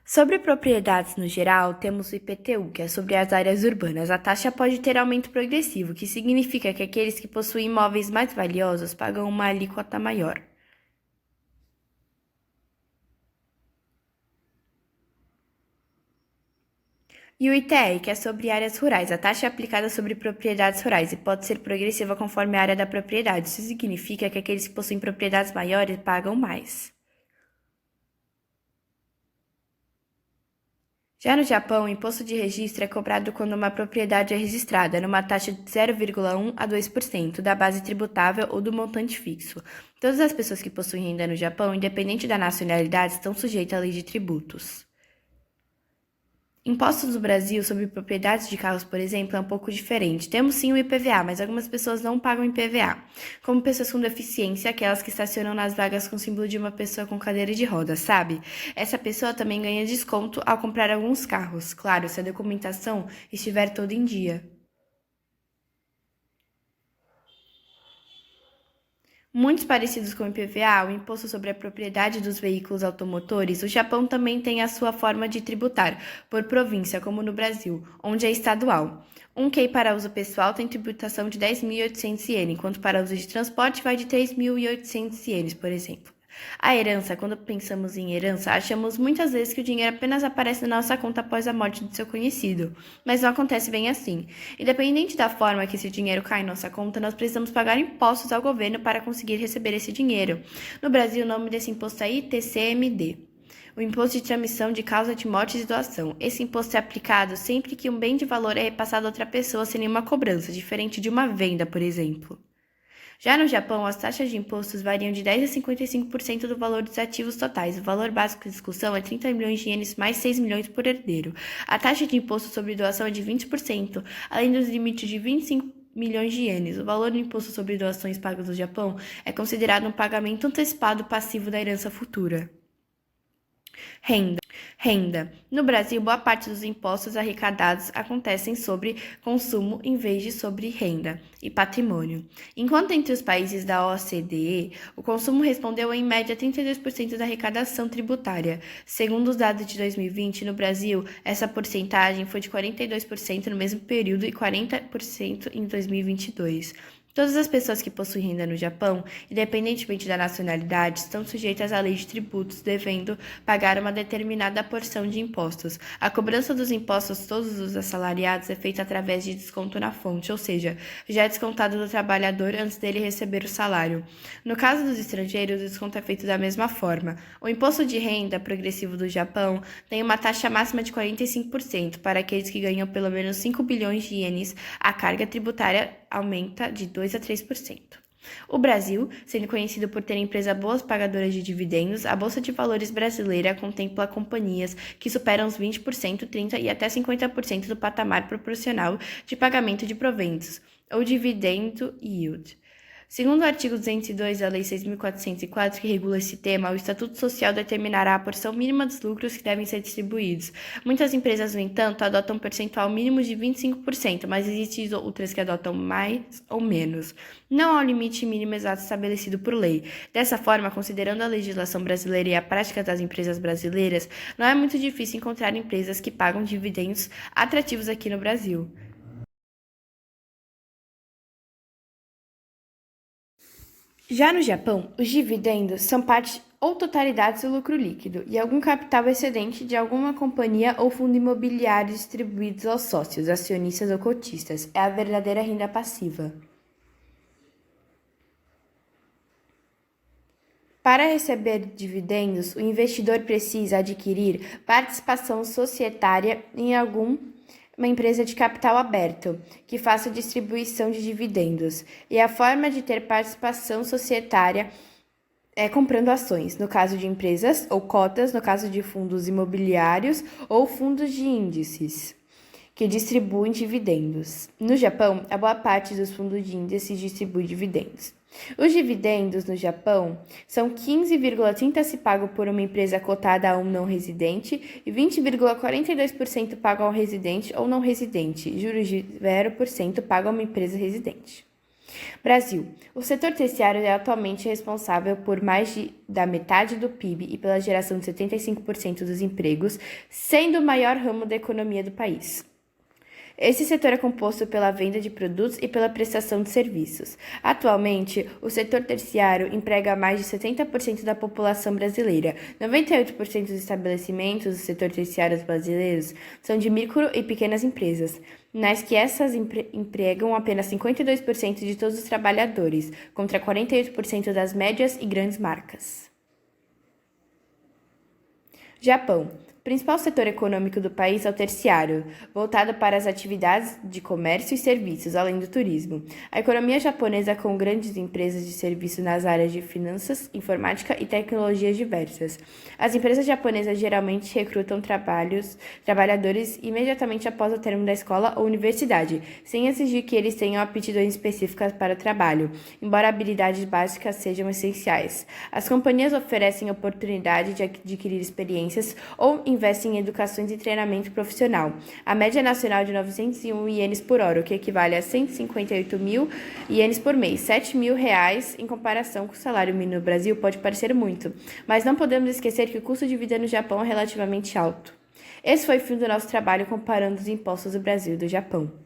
Sobre propriedades no geral, temos o IPTU, que é sobre as áreas urbanas. A taxa pode ter aumento progressivo, que significa que aqueles que possuem imóveis mais valiosos pagam uma alíquota maior. E o ITR, que é sobre áreas rurais. A taxa é aplicada sobre propriedades rurais e pode ser progressiva conforme a área da propriedade. Isso significa que aqueles que possuem propriedades maiores pagam mais. Já no Japão, o imposto de registro é cobrado quando uma propriedade é registrada, numa taxa de 0,1 a 2% da base tributável ou do montante fixo. Todas as pessoas que possuem renda no Japão, independente da nacionalidade, estão sujeitas à lei de tributos. Impostos no Brasil sobre propriedades de carros, por exemplo, é um pouco diferente. Temos sim o IPVA, mas algumas pessoas não pagam IPVA, como pessoas com deficiência, aquelas que estacionam nas vagas com o símbolo de uma pessoa com cadeira de rodas, sabe? Essa pessoa também ganha desconto ao comprar alguns carros, claro, se a documentação estiver toda em dia. Muitos parecidos com o IPVA, o Imposto sobre a Propriedade dos Veículos Automotores, o Japão também tem a sua forma de tributar, por província, como no Brasil, onde é estadual. Um QI para uso pessoal tem tributação de 10.800 ienes, enquanto para uso de transporte vai de 3.800 ienes, por exemplo. A herança, quando pensamos em herança, achamos muitas vezes que o dinheiro apenas aparece na nossa conta após a morte do seu conhecido, mas não acontece bem assim. Independente da forma que esse dinheiro cai em nossa conta, nós precisamos pagar impostos ao governo para conseguir receber esse dinheiro. No Brasil, o nome desse imposto é ITCMD. O Imposto de Transmissão de Causa de Morte e Doação. Esse imposto é aplicado sempre que um bem de valor é repassado a outra pessoa sem nenhuma cobrança, diferente de uma venda, por exemplo. Já no Japão, as taxas de impostos variam de 10 a 55% do valor dos ativos totais. O valor básico de discussão é 30 milhões de ienes mais 6 milhões por herdeiro. A taxa de imposto sobre doação é de 20%, além dos limites de 25 milhões de ienes. O valor do imposto sobre doações pagas no Japão é considerado um pagamento antecipado passivo da herança futura. Renda. Renda. No Brasil, boa parte dos impostos arrecadados acontecem sobre consumo em vez de sobre renda e patrimônio. Enquanto entre os países da OCDE, o consumo respondeu em média 32% da arrecadação tributária. Segundo os dados de 2020, no Brasil, essa porcentagem foi de 42% no mesmo período e 40% em 2022. Todas as pessoas que possuem renda no Japão, independentemente da nacionalidade, estão sujeitas à lei de tributos, devendo pagar uma determinada porção de impostos. A cobrança dos impostos todos os assalariados é feita através de desconto na fonte, ou seja, já é descontado do trabalhador antes dele receber o salário. No caso dos estrangeiros, o desconto é feito da mesma forma. O imposto de renda progressivo do Japão tem uma taxa máxima de 45% para aqueles que ganham pelo menos 5 bilhões de ienes. A carga tributária aumenta de 2 a 3%. O Brasil, sendo conhecido por ter empresas boas pagadoras de dividendos, a Bolsa de Valores brasileira contempla companhias que superam os 20%, 30% e até 50% do patamar proporcional de pagamento de proventos, ou dividendo yield. Segundo o artigo 202 da Lei 6.404, que regula esse tema, o Estatuto Social determinará a porção mínima dos lucros que devem ser distribuídos. Muitas empresas, no entanto, adotam um percentual mínimo de 25%, mas existem outras que adotam mais ou menos. Não há um limite mínimo exato estabelecido por lei. Dessa forma, considerando a legislação brasileira e a prática das empresas brasileiras, não é muito difícil encontrar empresas que pagam dividendos atrativos aqui no Brasil. Já no Japão, os dividendos são parte ou totalidade do lucro líquido e algum capital excedente de alguma companhia ou fundo imobiliário distribuídos aos sócios, acionistas ou cotistas. É a verdadeira renda passiva. Para receber dividendos, o investidor precisa adquirir participação societária em alguma empresa de capital aberto, que faça distribuição de dividendos. E a forma de ter participação societária é comprando ações, no caso de empresas, ou cotas, no caso de fundos imobiliários ou fundos de índices, que distribuem dividendos. No Japão, a boa parte dos fundos de índices distribui dividendos. Os dividendos no Japão são 15,30 se pago por uma empresa cotada a um não residente e 20,42% pago ao residente ou não residente. Juros de 0% pago a uma empresa residente. Brasil. O setor terciário é atualmente responsável por da metade do PIB e pela geração de 75% dos empregos, sendo o maior ramo da economia do país. Esse setor é composto pela venda de produtos e pela prestação de serviços. Atualmente, o setor terciário emprega mais de 70% da população brasileira. 98% dos estabelecimentos do setor terciário brasileiros são de micro e pequenas empresas, nas que essas empregam apenas 52% de todos os trabalhadores, contra 48% das médias e grandes marcas. Japão. O principal setor econômico do país é o terciário, voltado para as atividades de comércio e serviços, além do turismo. A economia japonesa com grandes empresas de serviço nas áreas de finanças, informática e tecnologias diversas. As empresas japonesas geralmente recrutam trabalhadores imediatamente após o término da escola ou universidade, sem exigir que eles tenham aptidões específicas para o trabalho, embora habilidades básicas sejam essenciais. As companhias oferecem oportunidade de adquirir experiências ou investem em educação e treinamento profissional. A média nacional é de 901 ienes por hora, o que equivale a 158 mil ienes por mês, 7 mil reais. Em comparação com o salário mínimo no Brasil, pode parecer muito, mas não podemos esquecer que o custo de vida no Japão é relativamente alto. Esse foi o fim do nosso trabalho comparando os impostos do Brasil e do Japão.